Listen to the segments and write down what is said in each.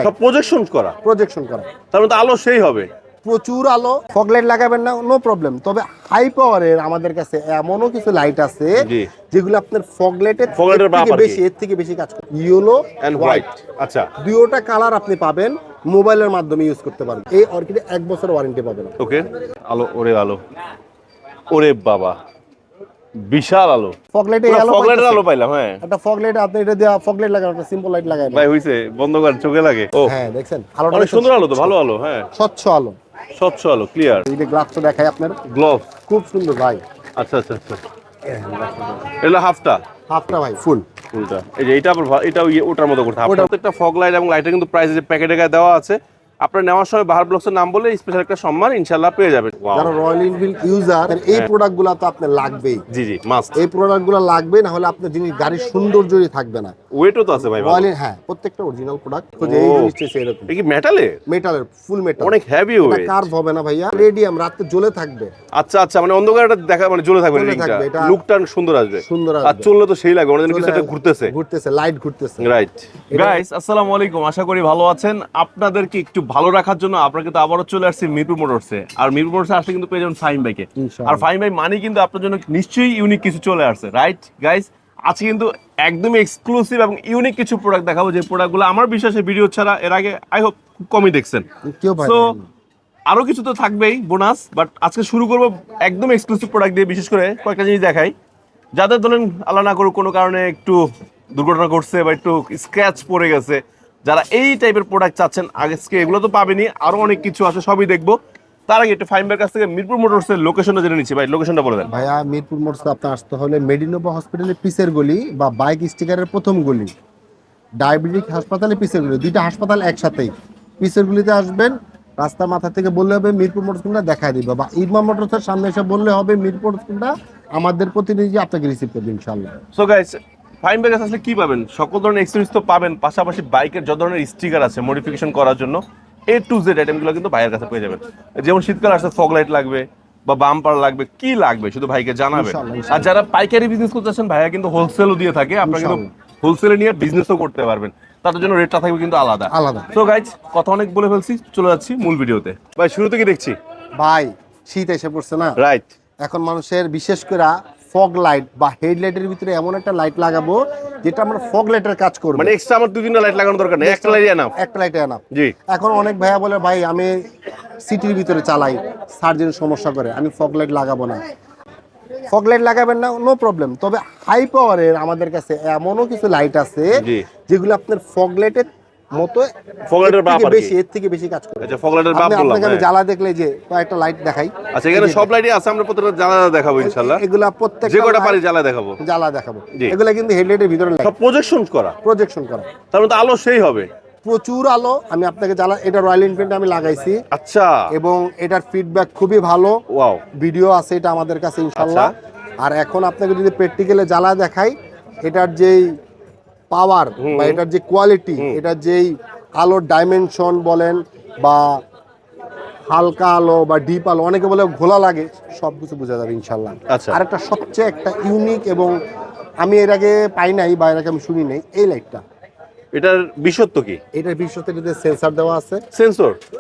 সব প্রজেকশন করা। তার মধ্যে আলো সেই হবে, প্রচুর আলো। ফগ লাইট লাগাবেন না, নো প্রবলেম। তবে হাই পাওয়ারের আমাদের কাছে এমনও কিছু লাইট আছে যেগুলো আপনার ফগ লাইটের এর থেকে বেশি কাজ করে। ইয়েলো এন্ড হোয়াইট, আচ্ছা, দুটোটা কালার আপনি পাবেন, মোবাইলের মাধ্যমে ইউজ করতে পারবেন। এই অর্কিডে 1 বছর ওয়ারেন্টি পাবেন। ওকে, আলো, ওরে আলো, ওরে বাবা, বিশাল আলো। ফগ লাইটে আলো পাইলাম। হ্যাঁ, একটা ফগ লাইট আপনি এটা দিয়ে ফগ লাইট লাগান, একটা সিম্পল লাইট লাগান ভাই, হইছে বন্ধ কর, চোখে লাগে। ও হ্যাঁ, দেখছেন আলোটা অনেক সুন্দর আলো তো, ভালো আলো। হ্যাঁ, স্বচ্ছ আলো, ক্লিয়ার। এই যে গ্লাসটা দেখাই আপনার, গ্লাস খুব সুন্দর ভাই। আচ্ছা, এটা হাফটা ভাই, ফুলটা। এই যে এটা আবার এটা ওটার মতো করতে হবে। প্রত্যেকটা ফগ লাইট এবং লাইটের কিন্তু প্রাইস যে প্যাকেটে গায়ে দেওয়া আছে। আপনার নেওয়ার সময় বাহার ব্লগসের নাম বলে স্পেশাল একটা সম্মান ইনশাআল্লাহ পেয়ে যাবেন। যারা রয়্যাল এনফিল্ড ইউজার, এই প্রোডাক্টগুলো তো আপনার লাগবেই। জি, মাস্ট। এই প্রোডাক্টগুলো লাগবে, না হলে আপনার জিনিস গাড়ির সৌন্দর্যই থাকবে না। ওয়েটও তো আছে ভাই রয়্যাল, হ্যাঁ, প্রত্যেকটা অরিজিনাল প্রোডাক্ট। এই জিনিসটা এরকম। এটা কি মেটালের ফুল মেটাল, অনেক হেভি ওয়েট। এটা কার্ভ হবে না ভাইয়া, রেডিয়াম, রাতে জ্বলে থাকবে। আচ্ছা, মানে অন্ধকারে এটা দেখা, মানে জ্বলে থাকবে, এটা লুকটা সুন্দর আসবে। আর চললে তো সেই লাগবে, অনেক কিছু একটা ঘুরতেছে, লাইট ঘুরতেছে। রাইট। গাইস, আসসালামু আলাইকুম, আশা করি ভালো আছেন। আপনাদেরকে একটু ভালো রাখার জন্য আপনাকে তো আবারও চলে আসছি মিরপুর মোটরসে। আর মিরপুর মোটরসে আসলে কিন্তু পেয়ে যাবেন ফাহিম ভাইকে। আর ফাহিম ভাই মানে কিন্তু আপনার জন্য নিশ্চয়ই ইউনিক কিছু চলে আসছে, রাইট গাইস? আজকে কিন্তু একদমই এক্সক্লুসিভ এবং ইউনিক কিছু প্রোডাক্ট দেখাবো, যে প্রোডাক্টগুলো আমার বিশ্বাসে ভিডিও ছাড়া এর আগে আই হোপ খুব কমই দেখছেন। সো আরো কিছু তো থাকবেই বোনাস, বাট আজকে শুরু করবো একদম এক্সক্লুসিভ প্রোডাক্ট দিয়ে। বিশেষ করে কয়েকটা জিনিস দেখাই, যাদের ধরেন আল্লাহ না করুক কোনো কারণে একটু দুর্ঘটনা ঘটছে বা একটু স্ক্র্যাচ পড়ে গেছে, যারা এই টাইপের প্রোডাক্ট চাচ্ছেন আজকে এগুলো তো পাবেনি, আরো অনেক কিছু আছে, সবই দেখবো। তার আগে একটু ফাহিমের কাছ থেকে মিরপুর মোটরসের লোকেশনটা জেনে নিচ্ছি। ভাই, লোকেশনটা বলে দেন। ভাইয়া, মিরপুর মোটরসে আপনার আসতে হলে মেডিনোভা হসপিটালের পিসের গলি বা বাইক স্টিকারের প্রথম গলি, ডায়াবেটিক হাসপাতালের পিসের গলি, দুইটা হাসপাতাল একসাথেই। পিসের গলিতে আসবেন, রাস্তার মাথা থেকে বললে হবে মিরপুর মোটরসটা, দেখায় দিবে। বা ইদমা মোটরসের সামনে এসে বললে হবে মিরপুর মোটরসটা, আমাদের প্রতিনিধি আপনাকে রিসিভ করবে ইনশাআল্লাহ। সো গাইস, ফাহিম ভাইয়ের কাছে আসলে কি পাবেন? সকল ধরনের এক্সপেরিয়েন্স তো পাবেন, পাশাপাশি বাইকের যত ধরনের স্টিকার আছে মডিফিকেশন করার জন্য A to Z আইটেমগুলো কিন্তু ভাইয়ের কাছে পেয়ে যাবেন। যেমন শীতকাল আসছে, ফগ লাইট লাগবে বা বাম্পার লাগবে, কি লাগবে শুধু ভাইকে জানাবেন। আর যারা পাইকারি বিজনেস করতেছেন, ভাইয়া কিন্তু হোলসেলও দিয়ে থাকে, আপনারা কিন্তু হোলসেলে নিয়ে বিজনেসও করতে পারবেন। তাদের জন্য রেটটা থাকবে কিন্তু আলাদা। সো গাইস, কথা অনেক বলে ফেলছি, চলে যাচ্ছি মূল ভিডিওতে। ভাই, শুরু থেকে দেখছি ভাই, শীত এসে পড়ছে না, রাইট? এখন মানুষের বিশেষ করে ফগ লাইট বা হেডলাইটের ভিতরে এমন একটা লাইট লাগাবো যেটা আমরা ফগ লাইটের কাজ করব। মানে এক্সট্রা আমার 2-3টা লাইট লাগানোর দরকার নেই, একটা লাইট এনাফ। জি। এখন অনেক ভাইয়া বলে, ভাই আমি সিটির ভিতরে চালাই, সার্জেন সমস্যা করে, আমি ফগ লাইট লাগাবো না। ফগ লাইট লাগাবেন না, নো প্রবলেম। তবে হাই পাওয়ারের আমাদের কাছে এমনও কিছু লাইট আছে যেগুলো আপনার ফগ লাইটের মতো এর থেকে বেশি কাজ করে। আচ্ছা, ফগ লাইটের বাপ বললাম। আমি জ্বালা দেখলে যে কয়েকটা লাইট দেখাই। আচ্ছা, এখানে সব লাইটই আছে, আমরা প্রত্যেকটা জ্বালা দেখাবো ইনশাআল্লাহ। এগুলা প্রত্যেকটা যে কয়টা পারি জ্বালা দেখাবো। এগুলা কিন্তু হেডলাইটের ভিতরে সব প্রজেকশন করা। তার মধ্যে আলো সেই হবে, প্রচুর আলো। আমি আপনাকে জ্বালা, এটা রয়্যাল এনফিল্ড আমি লাগাইছি। আচ্ছা, এবং এটার ফিডব্যাক খুবই ভালো। ওয়াও, ভিডিও আছে এটা আমাদের কাছে ইনশাআল্লাহ। আর এখন আপনাকে যদি প্র্যাকটিক্যালে জ্বালা দেখাই, এটার যেই পাওয়ার বা এটার যে কোয়ালিটি, এটার যেই আলোর ডাইমেনশন বলেন বা হালকা আলো বা ডিপ আলো, অনেকে বলে ঘোলা লাগে, সবকিছু বোঝা যাবে ইনশাআল্লাহ। আর একটা সবচেয়ে একটা ইউনিক এবং আমি এর আগে পাই নাই বা এর আগে আমি শুনি নাই, এই লাইটটা। এটার বিশেষত্ব কি? এটার বিশেষত্ব এটাতে সেন্সর দেওয়া আছে।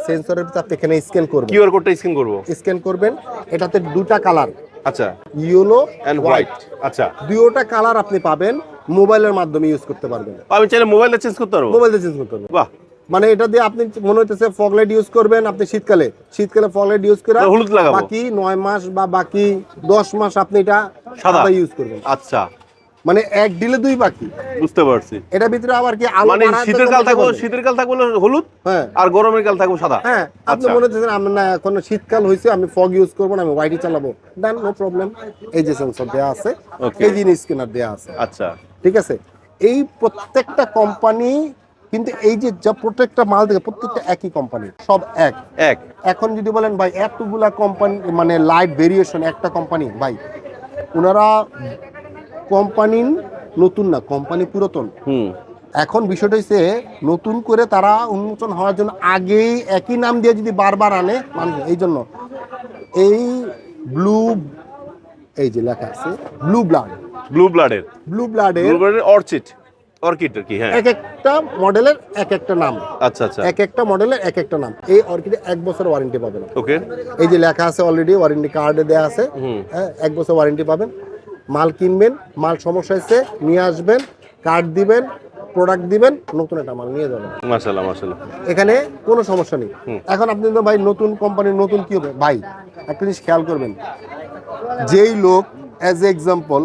সেন্সরের ভিতরে আপনি এখানে স্ক্যান করবেন, কিউআর কোডটা স্ক্যান করবেন। এটাতে দুটা কালার, আচ্ছা, ইয়েলো এন্ড হোয়াইট, আচ্ছা, দুটোটা কালার আপনি পাবেন, মোবাইলের মাধ্যমে ইউজ করতে পারবেন। আমি চাইলে মোবাইলে চেঞ্জ করতে পারবো? মোবাইলে চেঞ্জ করতে পারবেন। বাহ, মানে এটা দিয়ে আপনি মনে হইতেছে ফগ লাইট ইউজ করবেন, আপনি শীতকালে ফগ লাইট ইউজ করে হলুদ লাগাবো, বাকি 9 মাস বা বাকি 10 মাস আপনি এটা সাদা ইউজ করবেন। আচ্ছা, মানে এক ডিলে দুই পাখি। বুঝতে পারছি। এটার ভিতরে আবার কি আলো, মানে শীতের কাল থাকবে হলুদ, হ্যাঁ, আর গরমের কাল থাকবে সাদা। হ্যাঁ, আপনি মনে হচ্ছে আমি না, এখন শীতকাল হইছে, আমি ফগ ইউজ করব না, আমি হোয়াইটই চালাবো, দেন নো প্রবলেম। এই যে সেন্সর দেয়া আছে, এই যে স্ক্যানার দেয়া আছে, আচ্ছা, ঠিক আছে। এই প্রত্যেকটা কোম্পানি কিন্তু এই যে প্রত্যেকটা মাল থেকে প্রত্যেকটা একই কোম্পানি, সব এক। এখন যদি বলেন ভাই এতগুলা কোম্পানি, মানে লাইট ভেরিয়েশন একটা কোম্পানি, ভাই ওনারা কোম্পানি নতুন না, কোম্পানি পুরাতন। এখন বিষয়টা হচ্ছে নতুন করে তারা উন্মোচন হওয়ার জন্য আগেই একই নাম দিয়ে যদি বারবার আনে মানুষ, এই জন্য এই এই যে লেখা আছে ব্লু ব্লাডের অর্চিড, অর্কিড কি? হ্যাঁ, এক একটা মডেলের এক একটা নাম, আচ্ছা আচ্ছা, এক একটা মডেলের এক একটা নাম। এই অর্কিডে 1 বছর ওয়ারেন্টি পাবেন। ওকে, এই যে লেখা আছে অলরেডি, ওয়ারেন্টি কার্ডে দেওয়া আছে। হুম, হ্যাঁ, 1 বছর ওয়ারেন্টি পাবেন। মাল কিনবেন, মাল সমস্যা হয়েছে নিয়ে আসবেন, কার্ড দিবেন, প্রোডাক্ট দিবেন, নতুন একটা মাল নিয়ে যাবেন। মাশাআল্লাহ মাশাআল্লাহ, এখানে কোনো সমস্যা নেই। এখন আপনি তো ভাই নতুন কোম্পানির নতুন কি হবে ভাই, একটা জিনিস খেয়াল করবেন, যেই লোক অ্যাজ এক্সাম্পল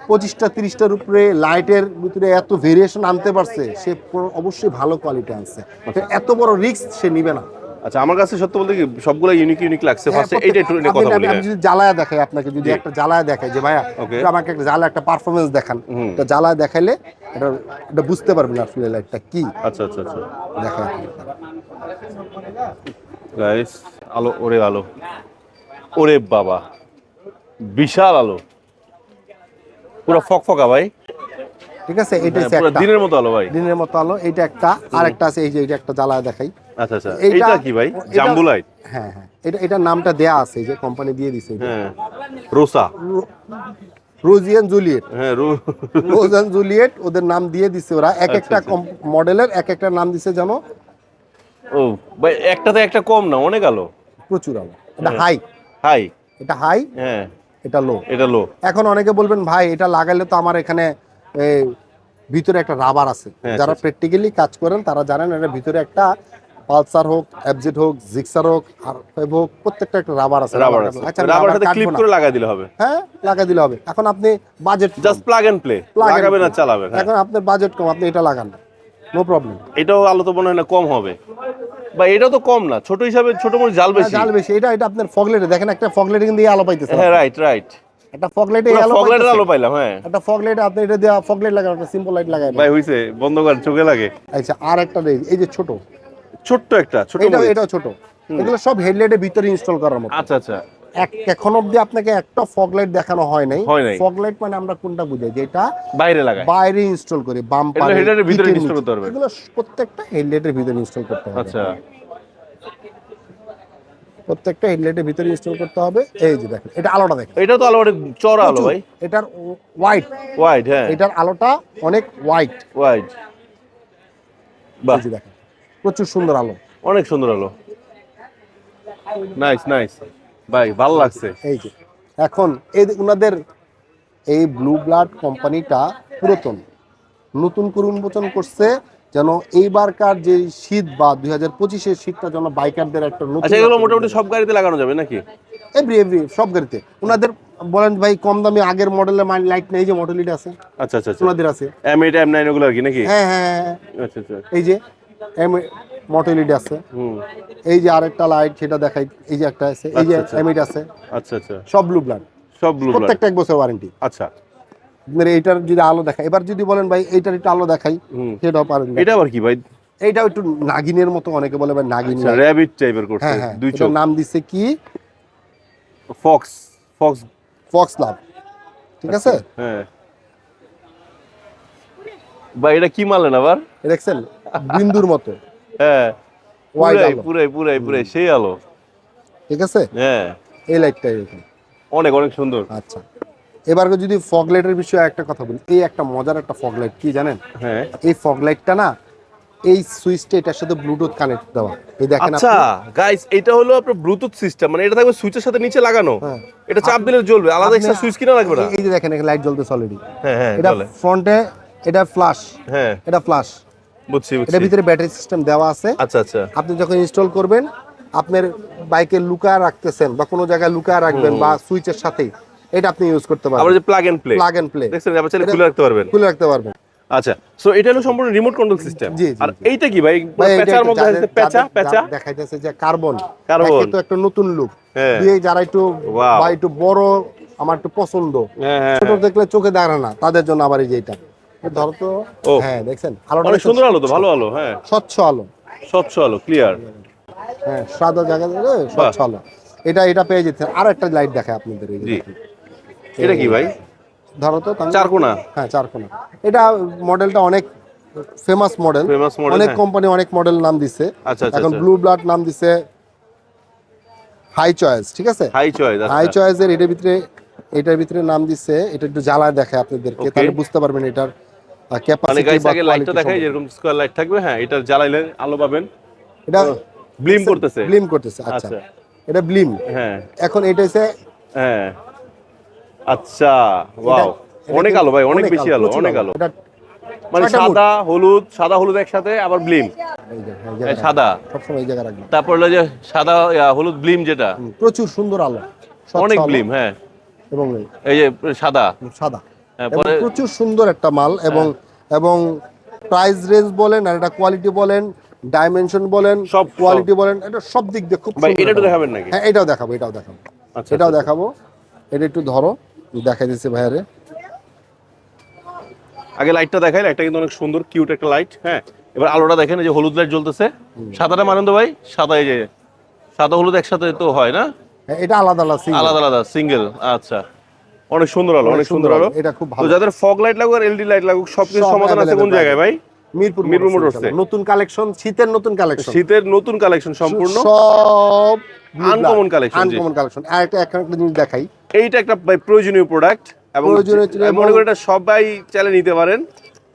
25টা 30টার উপরে লাইটের ভিতরে এত ভেরিয়েশন আনতে পারছে, সে অবশ্যই ভালো কোয়ালিটি আনছে। তো এত বড় রিস্ক সে নিবে না। আচ্ছা, আমার কাছে সত্য বলতে কি সবগুলো ইউনিক ইউনিক লাগছে। ফার্স্টে এইটা একটু নিয়ে কথা বলি। আমি যদি জ্বালায়া দেখাই আপনাকে, যদি একটা জ্বালায়া দেখাই যে ভাইয়া Okay. একটু আমাকে একটা জ্বালা একটা পারফরমেন্স দেখান, তো জ্বালায়া দেখাইলে এটা বুঝতে পারবেন আসলে লাইটটা কি। আচ্ছা আচ্ছা আচ্ছা, দেখায় গাইস, আলো, ওরে আলো, ওরে বাবা, বিশাল আলো, পুরো ফকফকা ভাই। ঠিক আছে, এটা হ্যাঁ, হচ্ছে পুরো একটা দিনের মতো আলো ভাই। দিনের মতো আলো। এটা একটা, আর একটা আছে এই যে এটা একটা জ্বালায়া দেখাই। আচ্ছা আচ্ছা, এইটা কি ভাই? জাম্বু লাইট? হ্যাঁ হ্যাঁ, এটা নামটা দেয়া আছে, এই যে কোম্পানি দিয়ে দিছে। হ্যাঁ, রোসা, রোজিয়ান জুলিয়েট, হ্যাঁ, রোজান জুলিয়েট ওদের নাম দিয়ে দিছে ওরা। এক আচ্ছা, একটা আচ্ছা। মডেলের এক একটা নাম দিছে, জানো ও ভাই, একটাতে একটা কম না, অনেক আলো। প্রচুর আলো। এটা হাই, হাই, এটা হাই, হ্যাঁ, এটা লো। এটা লো। এখন অনেকে বলবেন ভাই এটা লাগাইলে তো আমার এখানে এই, ভিতরে একটা রাবার আছে। হ্যাঁ, যারা আচ্ছা, প্র্যাকটিক্যালি কাজ করেন তারা জানেন এটা ভিতরে একটা পালসার হোক, এফজেড হোক, জিক্সার হোক, আর ফাইভ হোক, প্রত্যেকটা একটা রাবার আছে। রাবার আছে, আচ্ছা, রাবার সাথে কাটবো ক্লিপ না। করে লাগাই দিলে হবে। হ্যাঁ, লাগাই দিলে হবে। এখন আপনি budget just plug and play, লাগাবেন আর চালাবেন। হ্যাঁ, এখন আপনার বাজেট কম, আপনি এটা লাগান, নো প্রবলেম। এটাও আলো তো মনে হয় না কম হবে, বা এটাও তো কম না, ছোট হিসাবে ছোট মনে জাল বেশি। জাল বেশি। এটা এটা আপনার ফগলেটে দেখেন, একটা ফগলেটে কিন্তু এই আলো পাইতেছে। হ্যাঁ, রাইট রাইট, একটা ফগলেটে পুরো আলো ফগলাইটের আলো পাইতেছে। পাইলাম। হ্যাঁ একটা ফগলেট আপনি এটা দেওয়া ফগলেট লাগান, একটা সিম্পল লাইট লাগাই। ভাই, হইছে, বন্ধ করেন, চোখে লাগে। আচ্ছা, আর একটা এই যে ছোট, ছোট্ট একটা, ছোট এটা মরিচ। এটাও ছোট। এগুলো সব হেডলাইটের ভিতরে ইনস্টল করার মতো। আচ্ছা আচ্ছা, এখন অবধি আপনাকে একটা ফগলাইট দেখানো হয় নাই। হয় নাই। ফগলাইট মানে আমরা কোনটা বুঝাই, যেটা বাইরে লাগায়। বাইরে ইনস্টল করি, বাম্পার, এগুলো হেডলাইটের ভিতরে ইনস্টল করতে পারবে। এগুলো প্রত্যেকটা হেডলাইটের ভিতরে ইনস্টল করতে হবে। আচ্ছা, প্রত্যেকটা হেডলাইটের ভিতরে ইনস্টল করতে হবে। এই যে দেখেন, এটা আলোটা দেখেন, এটা তো আলো অনেক চড়া আলো ভাই। এটার হোয়াইট, ওয়াইড, হ্যাঁ, এটার আলোটা অনেক হোয়াইট। ওয়াইড, বাহ, এই যে দেখেন, প্রচুর সুন্দর আলো। অনেক সুন্দর আলো। নাইস নাইস ভাই, ভালো লাগছে। এই যে এখন এই ওনাদের এই ব্লু ব্লাড কোম্পানিটা পুরাতন, নতুন করে উন্মোচন করছে যেন এইবারকার যে শীত বা 2025-এর শীতটা যেন বাইকারদের একটা নতুন। আচ্ছা, এগুলো মোটামুটি সব গাড়িতে লাগানো যাবে নাকি? এভরি সব গাড়িতে ওনাদের বলেন ভাই কম দামি আগের মডেলের লাইট নেই, যে মডেলটা আছে আচ্ছা আচ্ছা আচ্ছা, ওনাদের আছে। M8 M9 ওগুলো আর কি নাকি? হ্যাঁ হ্যাঁ হ্যাঁ, আচ্ছা আচ্ছা, এই যে মডেলটা আছে। হুম, এই যে আরেকটা লাইট সেটা দেখাই, এই যে একটা আছে, এই যে আচ্ছা, আচ্ছা। M8 আছে, আচ্ছা আচ্ছা, সব ব্লু ব্লাড, সব ব্লু ব্লাড। প্রত্যেকটা 1 বছর ওয়ারেন্টি। আচ্ছা, আপনার এইটার যদি আলো দেখাই, এবার যদি বলেন ভাই এইটার একটু আলো দেখাই, হুম, সেটাও পারেন। এটা আবার কি ভাই? এইটাও একটু নাগিনের মতো, অনেকে বলে ভাই নাগিন। আচ্ছা, র‍্যাবিট টাইপের করছে, হ্যাঁ হ্যাঁ, দুই এটার চোখ। নাম দিছে কি, ফক্স, ফক্স, ফক্স লাভ। ঠিক আছে, হ্যাঁ ভাই, এটা কি মারলেন আবার? দেখছেন বিন্দুর মতো হ্যাঁ, ওয়াইড পুরাই আলো। পুরাই পুরাই পুরাই সেই আলো। ঠিক আছে, হ্যাঁ, এই লাইটটা এরকম। অনেক অনেক সুন্দর। আচ্ছা, এবার যদি ফগ লাইটের বিষয়ে একটা কথা বলি, এই একটা মজার একটা ফগ লাইট কি জানেন? হ্যাঁ, এই ফগ লাইটটা না, এই সুইচটা এটার সাথে ব্লুটুথ কানেক্ট দেওয়া। এই দেখেন আচ্ছা গাইস, এটা হলো আপনার ব্লুটুথ সিস্টেম, মানে এটা থাকবে সুইচের সাথে নিচে লাগানো। হ্যাঁ। এটা চাপ দিলে জ্বলবে, আলাদা এক্সট্রা সুইচ কিনা লাগবে না। এই যে দেখেন এখানে লাইট জ্বলতেছে অলরেডি। হ্যাঁ হ্যাঁ, এটা চলে। ফ্রন্টে, এটা ফ্ল্যাশ, হ্যাঁ, এটা ফ্ল্যাশ, বুঝছি এটা বুঝছি। ভিতরে ব্যাটারি সিস্টেম দেওয়া আছে। আচ্ছা আচ্ছা, আপনি যখন ইনস্টল করবেন, আপনার বাইকে লুকায় রাখতেছেন বা কোনো জায়গায় লুকায় রাখবেন বা সুইচের সাথেই, এটা আপনি ইউজ করতে আবার পারবেন। যে plug and play, plug and play, দেখছেন, আবার চাইলে খুলে রাখতে পারবেন। খুলে রাখতে পারবেন। আচ্ছা, সো এটা হলো সম্পূর্ণ রিমোট কন্ট্রোল সিস্টেম। জি, জি, আর জি। এইটা কি ভাই? ভাই, এটা পেঁচার একটু মধ্যে আছে, পেঁচা পেঁচা দেখাইতেছে যে কার্বন, কার্বন। তো একটা নতুন লুক হ্যাঁ। দিয়ে যারা একটু Wow. বা একটু বড়, আমার একটু পছন্দ, হ্যাঁ হ্যাঁ, ছোট দেখলে চোখে দাঁড়ায় না, তাদের জন্য আবার এই যে এটা ধরো তো। ও। হ্যাঁ, দেখছেন আলোটা অনেক সুন্দর আলো তো, ভালো আলো। হ্যাঁ, স্বচ্ছ আলো। স্বচ্ছ আলো, ক্লিয়ার। হ্যাঁ, সাদা জায়গা ধরে স্বচ্ছ আলো। এটা পেয়ে যেতে। আর একটা লাইট দেখায় আপনাদের, এই যে জি। দেখেন। এটা কি ভাই? ধরো তো তাহলে। চারকোনা। হ্যাঁ, চারকোনা। এটা মডেলটা অনেক ফেমাস মডেল, Famous model, অনেক হ্যাঁ। কোম্পানি অনেক মডেল নাম দিছে। আচ্ছা, আচ্ছা, এখন আচ্ছা। ব্লু ব্লাড নাম দিছে হাই চয়েস। ঠিক আছে, হাই চয়েস। হাই চয়েসের এটার ভিতরে নাম দিছে, এটা একটু জ্বালায় দেখায় আপনাদেরকে, Okay. তাহলে বুঝতে পারবেন এটার আর মানে ক্যাপাসিটি গাইস বা আগে লাইটটা দেখাই, যেরকম স্কয়ার লাইট থাকবে, হ্যাঁ এটা জ্বালাইলে আলো পাবেন। এটা ব্লিম করতেছে, ব্লিম করতেছে। আচ্ছা, আচ্ছা এটা ব্লিম। হ্যাঁ এখন এটা হচ্ছে হ্যাঁ আচ্ছা, ওয়াও অনেক আলো ভাই, অনেক বেশি আলো, প্রচুর অনেক আলো। এটা মানে 6টা মুড। সাদা হলুদ একসাথে, আবার ব্লিম এই যে, এই জায়গায় সাদা, সবসময় এই জায়গায় রাখবেন। তারপর হলো যে সাদা হলুদ ব্লিম যেটা প্রচুর সুন্দর আলো, স্বচ্ছ অনেক আলো, ব্লিম, হ্যাঁ এবং এই যে সাদা, সাদা, হ্যাঁ, এবং পরে প্রচুর সুন্দর একটা মাল। এবং প্রাইস রেঞ্জ বলেন আর এটা কোয়ালিটি বলেন, ডাইমেনশন বলেন, সব কোয়ালিটি বলেন, এটা সব দিক দিয়ে খুব ভাই সুন্দর এটা একটু একটা মাল। দেখাবেন নাকি? হ্যাঁ, এটাও দেখাবো, এটাও দেখাবো, আচ্ছা এটাও আচ্ছা, দেখাবো। এটা একটু ধরো, দেখাই দিচ্ছে ভাইয়ারে। আগে লাইটটা দেখাই, লাইটটা কিন্তু অনেক সুন্দর কিউট একটা লাইট। হ্যাঁ, এবার আলোটা দেখেন, এই যে হলুদ লাইট জ্বলতেছে, সাদাটা মানেন তো ভাই, সাদা এই যে সাদা হলুদ একসাথে তো হয় না, হ্যাঁ, এটা আলাদা আলাদা single। আলাদা আলাদা সিঙ্গেল। আচ্ছা, অনেক সুন্দর আলো, অনেক সুন্দর আলো। এটা খুব তো ভালো। যাদের ফগ লাইট লাগুক আর এলইডি লাইট লাগুক সবকিছু সব সমাধান আছে কোন available জায়গায় ভাই? মিরপুর মিরপুর মোটরসে মোটরসে। নতুন কালেকশন, শীতের নতুন কালেকশন, শীতের নতুন কালেকশন সম্পূর্ণ সব আনকমন কালেকশন। Uncommon collection. আর একটা জিনিস দেখাই, এইটা একটা ভাই প্রয়োজনীয় প্রোডাক্ট, এবং প্রয়োজনীয় ছিল, আমি মনে করি এটা সবাই চালিয়ে নিতে পারেন,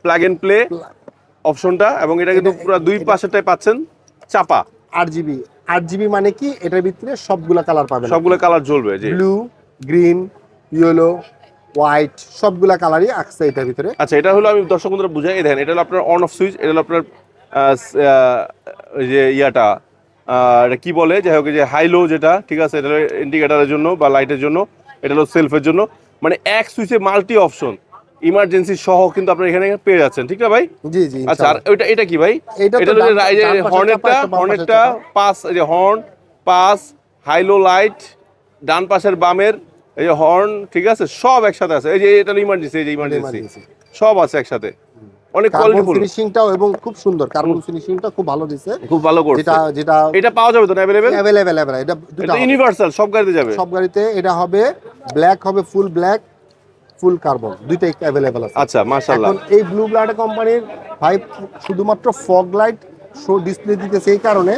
প্লাগ এন্ড প্লে অপশনটা, এবং এটা কিন্তু পুরো দুই পাশেরটাই পাচ্ছেন চাপা। 8GB মানে কি, এটার ভিতরে সবগুলা কালার পাবেন, সবগুলো কালার জ্বলবে, জি। ব্লু, গ্রিন, ইয়েলো, হোয়াইট, সবগুলা কালারই আছে এটার ভিতরে। আচ্ছা, এটা হলো আমি দর্শক বন্ধুরা বুঝাই, এই দেখেন এটা হলো আপনার অন অফ সুইচ, এটা হলো আপনার ওই যে ইয়াটা এটা কি বলে, যাই হোক, যে হাই লো যেটা, ঠিক আছে, এটা হলো ইন্ডিকেটারের জন্য বা লাইটের জন্য, এটা হলো সেলফের জন্য, মানে এক সুইচে মাল্টি অপশন, ইমার্জেন্সি সহ কিন্তু আপনারা এখানে পেয়ে যাচ্ছেন, ঠিক না ভাই? জি জি। আচ্ছা, আর এটা কি ভাই? এটা এটা হলো যে হর্নেটটা পাস, এই যে horn pass, high low light, ডান পাশের বামের এই যে হর্ন, ঠিক আছে, সব একসাথে আছে। এই যে এটা ইমার্জেন্সি, এই যে ইমার্জেন্সি সব আছে একসাথে, অনেক কোয়ালিটিফুল ফিনিশিংটাও এবং খুব সুন্দর, কার্বন ফিনিশিংটা খুব ভালো দিছে, খুব ভালো করছে। যেটা এটা পাওয়া যাবে তো अवेलेबल? अवेलेबल এটা এটা ইউনিভার্সাল, সব গাড়িতে যাবে, সব গাড়িতে। এটা হবে ব্ল্যাক, হবে ফুল ব্ল্যাক, ফুল কার্বন, দুইটাই अवेलेबल আছে। আচ্ছা, মাশাআল্লাহ। এখন এই ব্লু ব্লাড কোম্পানির ভাই শুধুমাত্র ফগ লাইট শো ডিসপ্লে দিতেছে এই কারণে,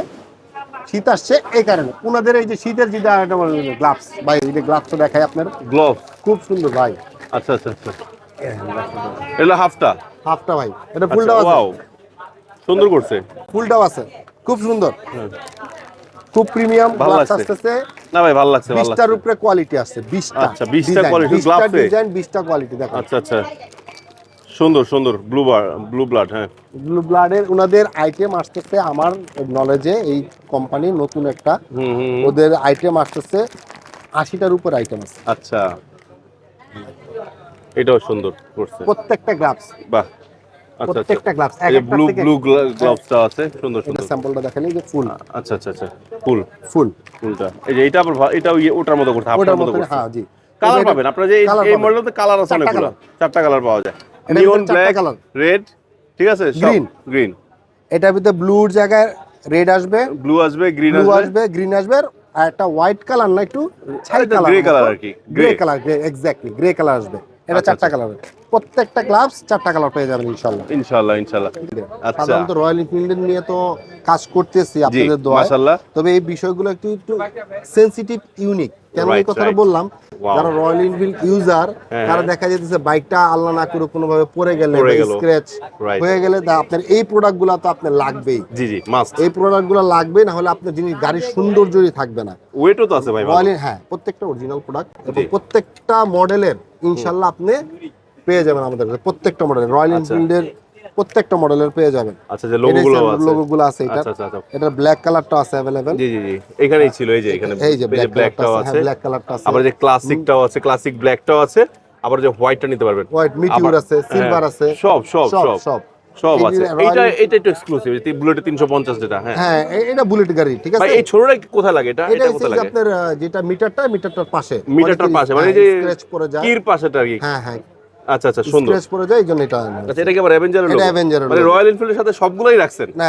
শীত আসছে এই কারণে। ওনাদের এই যে শীতের যেটা গ্লাভস, ভাই এই যে গ্লাভসটা দেখাই আপনার, গ্লোভ, খুব সুন্দর ভাই। আচ্ছা আচ্ছা আচ্ছা, এটা হাফটা, হাফটা ভাই, এটা ফুলটাও আছে, ওয়াও সুন্দর করছে, ফুলটাও আছে, খুব সুন্দর, খুব প্রিমিয়াম ভালো গ্লাভস লাগছে। আসতেছে। না ভাই, ভালো লাগছে, ভালো 20টার লাগছে। উপরে কোয়ালিটি আছে, 20টা। আচ্ছা, 20টা quality গ্লাভস, গ্লাভসে? ডিজাইন, 20টা কোয়ালিটি দেখো। আচ্ছা আচ্ছা, সুন্দর সুন্দর ব্লু ব্লাড, হ্যাঁ। ব্লু ব্লাডের ওনাদের আইটেম আসতেছে আমার নলেজে, এই কোম্পানি নতুন একটা, ওদের আইটেম আসতেছে 80টার উপর আইটেম আছে। আচ্ছা, এটাও সুন্দর করছে, প্রত্যেকটা গ্লাভস, বাহ। আচ্ছা আচ্ছা, প্রত্যেকটা গ্লাভস এই যে ব্লু গ্লাভসটা আছে, সুন্দর এটা সুন্দর। স্যাম্পলটা দেখেন, এই যে ফুল, আচ্ছা আচ্ছা আচ্ছা, ফুল ফুলটা এই যে এটা আবার এটাও ওটার মতো করতে, ওটার আপনার মতো মতো। করতে। হ্যাঁ জি, কালার পাবেন আপনারা, যে Colour এই পাবেন। মডেলতে কালার আছে 4টা অনেকগুলো, colour। 4টা কালার পাওয়া যায়, এটার নিয়ন ভিতরে 4টা ব্ল্যাক, colour। রেড, ঠিক আছে, Green। গ্রিন, এটার ভিতরে ব্লুর জায়গায় রেড আসবে, ব্লু আসবে, গ্রিন ব্লু আসবে, আসবে, গ্রিন আসবে, আর একটা হোয়াইট কালার না, একটু ছাই এটা কালার, grey colour আর কি, grey grey। Colour, exactly grey colour আসবে। এটা আচ্ছা, 4টা কালার, প্রত্যেকটা গ্লাভস 4টা কালার পেয়ে যাবেন ইনশাআল্লাহ। ইনশাআল্লাহ ইনশাআল্লাহ। আচ্ছা, সাধারণত রয়্যাল এনফিল্ড নিয়ে তো কাজ করতেছি জি, আপনাদের দোয়ায়, মাশাআল্লাহ। তবে এই বিষয়গুলো একটু সেনসিটিভ, ইউনিক। কেন এই Right, কথাটা right. বললাম, Wow. যারা রয়্যাল এনফিল্ড ইউজার, হ্যাঁ, তারা হ্যাঁ। দেখা যেতেছে বাইকটা আল্লাহ না করে কোনোভাবে পড়ে গেলে, গেল। Scratch Right. হয়ে গেলে, আপনার এই প্রোডাক্টগুলো তো আপনার লাগবেই। জি জি, মাস্ট। এই প্রোডাক্টগুলো লাগবে, না হলে আপনার জিনিস গাড়ির সৌন্দর্যই থাকবে না। ওয়েটও তো আছে ভাই, ভালো। রয়্যাল, হ্যাঁ, প্রত্যেকটা অরিজিনাল প্রোডাক্ট এবং জি। প্রত্যেকটা মডেলের ইনশাআল্লাহ আপনি পেয়ে যাবেন আমাদের কাছে। প্রত্যেকটা মডেলের রয়্যাল আচ্ছা। এনফিল্ডের প্রত্যেকটা মডেলের পেয়ে যাবেন। আচ্ছা, যে লোগোগুলো আছে, লোগোগুলো আছে, এটা আচ্ছা আচ্ছা আচ্ছা, এটা ব্ল্যাক কালারটা আছে अवेलेबल। জি জি জি, এখানেই ছিল, এই যে এখানে এই যে ব্ল্যাক ব্ল্যাকটাও কালারটা আছে, আছে, ব্ল্যাক কালারটা আছে, আবার যে ক্লাসিকটাও আছে, ক্লাসিক ব্ল্যাকটাও আছে, আবার যে হোয়াইটটা নিতে পারবেন, হোয়াইট মিটিউর আবার- আছে, সিলভার হ্যাঁ, আছে, সব সব সব সব সব এই আছে। যে এটা Royal- এটা একটু এক্সক্লুসিভ, বুলেটে 350 যেটা, হ্যাঁ। হ্যাঁ, এটা বুলেট গাড়ি, ঠিক ভাই আছে। এই ছোটটা কোথায় লাগে? এটা এটা এটা হচ্ছে কোথায় যে লাগে? আপনার যেটা মিটারটার পাশে, মিটারটার পাশে, মানে এই যে স্ক্র্যাচ পড়ে যায়। কির পাশেটা আর কি। হ্যাঁ হ্যাঁ, আচ্ছা আচ্ছা, সুন্দর। স্ক্র্যাচ পড়ে যায়, এইজন্য এটা আচ্ছা, এটা কি আবার অ্যাভেঞ্জারের এটা লোগো? অ্যাভেঞ্জারের মানে logo। রয়্যাল এনফিল্ডের সাথে সবগুলোই রাখছেন? না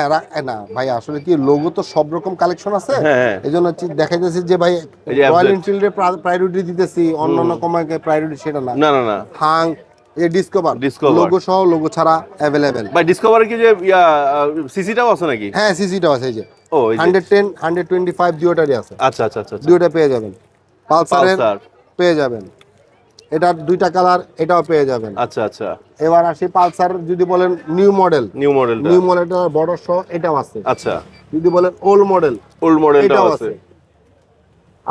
না ভাই, আসলে কি লোগো তো সব রকম কালেকশন আছে, হ্যাঁ, হ্যাঁ। এইজন্য দেখা যাচ্ছে যে ভাই এই যে রয়্যাল FZ এনফিল্ডের প্রায়োরিটি দিতেছি, অন্যান্য কোম্পানিকে প্রায়োরিটি সেটা না। না না না, হাং, এই ডিসকভার Discover। লোগো সহ, লোগো ছাড়া अवेलेबल। ভাই ডিসকভারি কি যে সিসিটাও আছে নাকি? হ্যাঁ, সিসিটাও আছে, এই যে ও, এই যে। 110 125 দুটোটারই আছে, আচ্ছা আচ্ছা আচ্ছা আচ্ছা। দুটো পেয়ে যাবেন। পালসারের পালসার, পেয়ে যাবেন, এটার দুইটা কালার, এটাও পেয়ে যাবেন। আচ্ছা আচ্ছা, এবার আসি পালসার, যদি বলেন নিউ মডেল, নিউ মডেলটা, নিউ মডেলটা বড় সহ এটাও আছে। আচ্ছা, যদি বলেন ওল্ড মডেল, ওল্ড মডেলটাও এটাও আছে। আছে।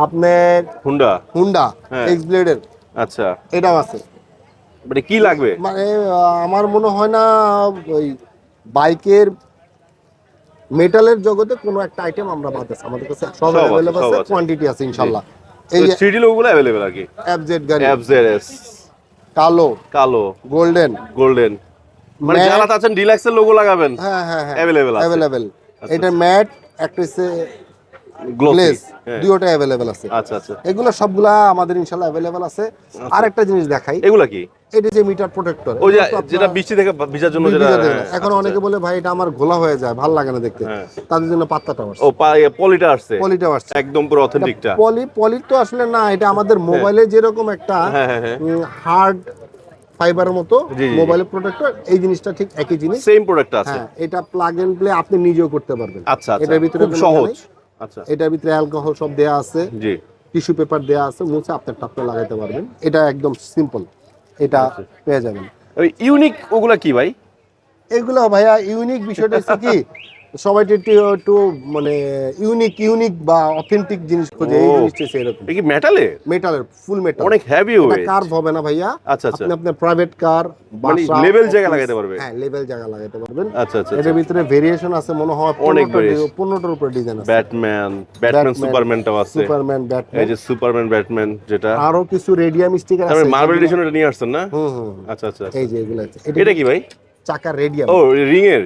আপনার হুন্ডা, হুন্ডা হ্যাঁ। এক্স ব্লেডের, আচ্ছা, এটাও আছে। মানে কি লাগবে? মানে আমার মনে হয় না ওই বাইকের মেটালের জগতে কোনো একটা আইটেম আমরা বাদ আছে, আমাদের কাছে সব সব আছে, अवेलेबल সব আছে, আছে। কোয়ান্টিটি আছে ইনশাআল্লাহ। এই এই যে 3D লোগোগুলো अवेलेबल আর কি। এফজেড গাড়ি, এফজেডএস, কালো, কালো, গোল্ডেন, গোল্ডেন, মানে ম্যাট, যারা চাচ্ছেন ডিলাক্সের লোগো লাগাবেন, হ্যাঁ হ্যাঁ হ্যাঁ अवेलेबल আছে। अवेलेबल। আচ্ছা, এটা ম্যাট, একটা হচ্ছে গ্লোসি, গ্লেজ, হ্যাঁ। দুটোটা अवेलेबल আছে। আচ্ছা আচ্ছা, এগুলো সবগুলা আমাদের ইনশাআল্লাহ अवेलेबल আছে। আরেকটা জিনিস দেখাই, এগুলা কি? এটা যে মিটার প্রোটেক্টর, ওই যে যেটা বৃষ্টি থেকে ভিজার জন্য যেটা, এখন অনেকে বলে ভাই এটা আমার ঘোলা হয়ে যায়, ভালো লাগে না দেখতে, হ্যাঁ। তাদের জন্য পাত্তাটা আসছে, ও পলিটা আসছে, পলিটা আসছে, একদম পুরো অথেন্টিকটা। পলি তো আসলে না, এটা আমাদের মোবাইলে যেরকম একটা হ্যাঁ হ্যাঁ হ্যাঁ, হার্ড ফাইবারের মতো জি, জি। মোবাইলের প্রোটেক্টর, এই জিনিসটা ঠিক একই জিনিস। সেম প্রোডাক্ট আছে। হ্যাঁ, এটা প্লাগ এন্ড প্লে আপনি নিজেও করতে পারবেন। আচ্ছা আচ্ছা, এটার ভিতরে খুব কোনো সহজ। ইয়ে নেই। আচ্ছা, এটার ভিতরে অ্যালকোহল সব দেয়া আছে, জি, টিস্যু পেপার দেয়া আছে, মুছে আপনার টাপটা লাগাইতে পারবেন। এটা একদম সিম্পল, এটা পেয়ে যাবেন। ওই ইউনিক ওগুলা কি ভাই? এগুলো ভাইয়া ইউনিক বিষয়টা হচ্ছে কি, সবাই একটু মানে ইউনিক বা অথেন্টিক জিনিস খোঁজে, এই ও। জিনিসটা সেরকম। এটা কি মেটালে? মেটালের, ফুল মেটাল, অনেক হেভি এটা ওয়েট। কার্ভ হবে না ভাইয়া। আচ্ছা আচ্ছা, আপনি আপনার প্রাইভেট কার, মানে বাসা, level জায়গা অফিস, লাগাইতে পারবে। হ্যাঁ লেভেল জায়গা লাগাইতে পারবেন। আচ্ছা আচ্ছা, এটার ভিতরে ভেরিয়েশন আছে মনে হয় অনেক variation। 15টার উপরে ডিজাইন আছে। ব্যাটম্যান, সুপারম্যানটাও আছে। সুপারম্যান, এই ব্যাটম্যান, যে সুপারম্যান, ব্যাটম্যান যেটা, আরো কিছু রেডিয়াম স্টিকার তারপরে আছে। মার্বেল এডিশন এটা নিয়ে আসছেন না? হুম। আচ্ছা আচ্ছা, এই যে এগুলো আছে। এটা কি ভাই? চাকার রেডিয়াম, ও রিং এর,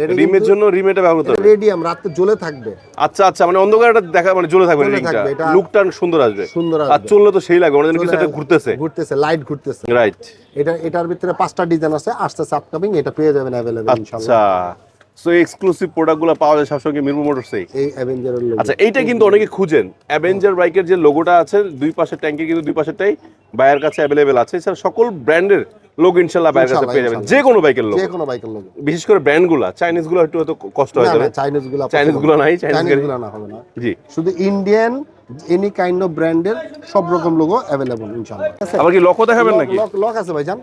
এটা রিমের জন্য রিম এটা ব্যবহার করতে হবে। রেডিয়াম, রাতে জ্বলে থাকবে, আচ্ছা আচ্ছা, মানে অন্ধকারটা দেখা মানে জ্বলে থাকবে জ্বলে রিংটা, থাকবে, এটা লুকটা সুন্দর আসবে। সুন্দর আর আসবে। চললে তো সেই লাগবে, মানে কিছু একটা ঘুরতেছে। লাইট ঘুরতেছে। রাইট, এটার ভিতরে 5টা ডিজাইন আছে, আসতেছে আপকামিং, এটা পেয়ে যাবেন अवेलेबल ইনশাআল্লাহ। আচ্ছা, সো এক্সক্লুসিভ প্রোডাক্টগুলো পাওয়া যায় সবসময় মিরপুর মোটরসে। এই অ্যাভেঞ্জারের লোগো। আচ্ছা, এইটা কিন্তু অনেকে খুঁজেন, অ্যাভেঞ্জার বাইকের যে লোগোটা আছে দুই পাশে ট্যাঙ্কি, কিন্তু দুই পাশেরটাই বাইরের কাছে অ্যাভেলেবেল আছে। এছাড়া সকল ব্র্যান্ডের লোগো ইনশাআল্লাহ বাইরের কাছে পেয়ে যাবেন, যে কোনো বাইকের লোগো, যে কোনো বাইকের লোগো। বিশেষ করে ব্র্যান্ডগুলো। চাইনিজগুলো একটু হয়তো কষ্ট হয় তবে, চাইনিজগুলো চাইনিজগুলো নাই, চাইনিজগুলো না হবে না। জি। শুধু ইন্ডিয়ান এনি কাইন্ড অফ ব্র্যান্ডের সব রকম লোগো अवेलेबल ইনশাআল্লাহ। আবার কি লকও দেখাবেন নাকি? লক আছে ভাইজান,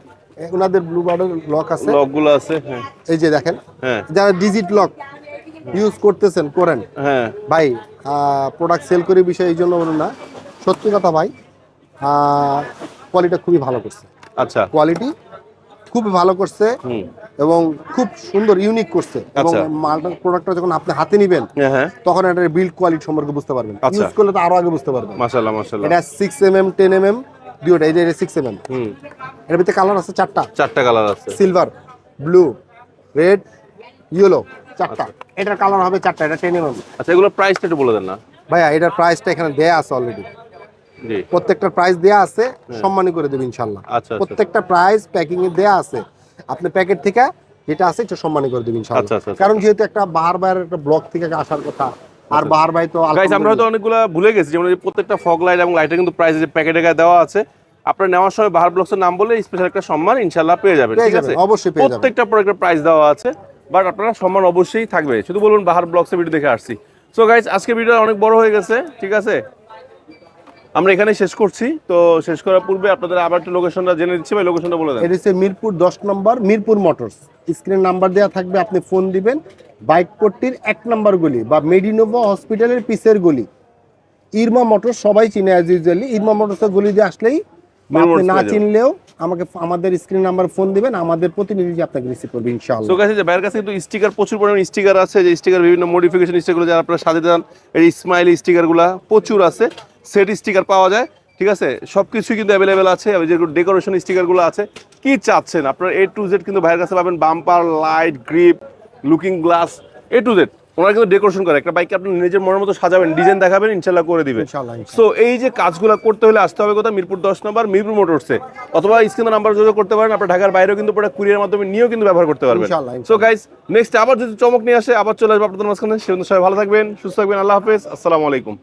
ওনাদের ব্লু বার্ডের লক আছে, লকগুলো আছে, হ্যাঁ এই যে দেখেন, হ্যাঁ যারা ডিজিট লক ইউজ করতেছেন করেন হ্যাঁ, ভাই, প্রোডাক্ট সেল করে বিষয় এই জন্য বলুন না, সত্যি কথা ভাই, কোয়ালিটি খুবই ভালো করছে, আচ্ছা কোয়ালিটি খুবই ভালো করছে হুম, এবং খুব সুন্দর ইউনিক করছে। এবং আচ্ছা। মালটার প্রোডাক্টটা যখন আপনি হাতে নেবেন হ্যাঁ হ্যাঁ, তখন এটার বিল্ড কোয়ালিটি সম্পর্কে বুঝতে পারবেন, আচ্ছা। ইউজ করলে তো আরো আগে বুঝতে পারবেন। মাশাআল্লাহ মাশাআল্লাহ। এটা 6mm 10mm দুটোটা, এই যে 6mm, হুম, এর ভিতরে কালার আছে 4টা, 4টা কালার আছে। সিলভার, ব্লু, রেড, ইয়েলো, 4টা। এটার কালার হবে 4টা, এটা 10mm। আচ্ছা, এগুলোর প্রাইসটা একটু বলে দেন না। ভাইয়া এটার প্রাইসটা এখানে দেয়া আছে অলরেডি, জি, প্রত্যেকটা প্রাইস দেয়া আছে, সম্মানী করে দেব ইনশাআল্লাহ। আচ্ছা, আচ্ছা। প্রত্যেকটা প্রাইস প্যাকিং এ দেয়া আছে, আপনি প্যাকেট থেকে যেটা আছে এটা সম্মানী করে দেব ইনশাআল্লাহ। আচ্ছা, আচ্ছা, আচ্ছা। কারণ যেহেতু একটা বাহার ভাইয়ের একটা ব্লক থেকে আসার কথা, আর বাহার ভাই তো গাইস আমরা হয়তো অনেকগুলো ভুলে গেছি, যেমন এই প্রত্যেকটা ফগ লাইট এবং লাইটের কিন্তু প্রাইস যে প্যাকেটে গায়ে দেওয়া আছে, আপনারা নেওয়ার সময় বাহার ব্লগসের নাম বলে স্পেশাল একটা সম্মান ইনশাআল্লাহ পেয়ে যাবেন, ঠিক আছে? অবশ্যই পেয়ে যাবেন। প্রত্যেকটা প্রোডাক্টের প্রাইস দেওয়া আছে, বাট আপনারা সম্মান অবশ্যই থাকবে, শুধু বলুন বাহার ব্লগসের ভিডিও দেখে আসছি। সো গাইস আজকে ভিডিও অনেক বড় হয়ে গেছে, ঠিক আছে, আমরা এখানে শেষ করছি। তো শেষ করার পূর্বে আপনাদের আবার একটু লোকেশনটা জেনে দিচ্ছি, ভাই লোকেশনটা বলে দেন। এটা হচ্ছে মিরপুর 10 নম্বর, মিরপুর মোটরস, স্ক্রিন নাম্বার দেওয়া থাকবে, আপনি ফোন দিবেন। বাইক পট্টির 1 নম্বর গলি বা মেডিনোভা হসপিটালের পিছের গলি, ইরমা মোটরস সবাই চিনে অ্যাজ ইউজুয়ালি। ইরমা মোটরসের গলি দিয়ে আসলেই বা আপনি না চিনলেও আমাদের স্ক্রিন নাম্বার ফোন দিবেন, আমাদের প্রতিনিধি আপনাকে রিসিভ করবে ইনশাআল্লাহ। সো গাইস যে ভাইয়ের কাছে কিন্তু স্টিকার, প্রচুর পরিমাণে স্টিকার আছে, যে স্টিকার বিভিন্ন মডিফিকেশন স্টিকারগুলো যারা আপনারা সাজাতে চান, এই স্মাইলি স্টিকারগুলো প্রচুর আছে, সেট স্টিকার পাওয়া যায়, ঠিক আছে, সবকিছু কিন্তু অ্যাভেলেবেল আছে। যে ডেকোরেশন স্টিকারগুলো আছে, কি চাচ্ছেন আপনারা A to Z কিন্তু ভাইয়ের কাছে পাবেন। Bumper, light, grip, looking glass, A to Z ওনারা কিন্তু ডেকোরেশন করে। একটা বাইককে আপনি নিজের মনের মতো সাজাবেন, ডিজাইন দেখাবেন, ইনশাল্লাহ করে দিবে। সো এই যে কাজগুলো করতে হলে আসতে হবে কোথায়? মিরপুর 10 নম্বর, মিরপুর মোটরসে, অথবা স্ক্রিনে নাম্বার যোগাযোগ করতে পারেন। আপনার ঢাকার বাইরেও কিন্তু পুরো কুরিয়ার মাধ্যমে নিয়েও কিন্তু ব্যবহার করতে পারবেন। সো গাইস নেক্সট আবার যদি চমক নিয়ে আসে আবার চলে আসবো আপনাদের মাঝখানে। সে সবাই ভালো থাকবেন, সুস্থ থাকবেন, আল্লাহ হাফেজ, আসসালামু আলাইকুম।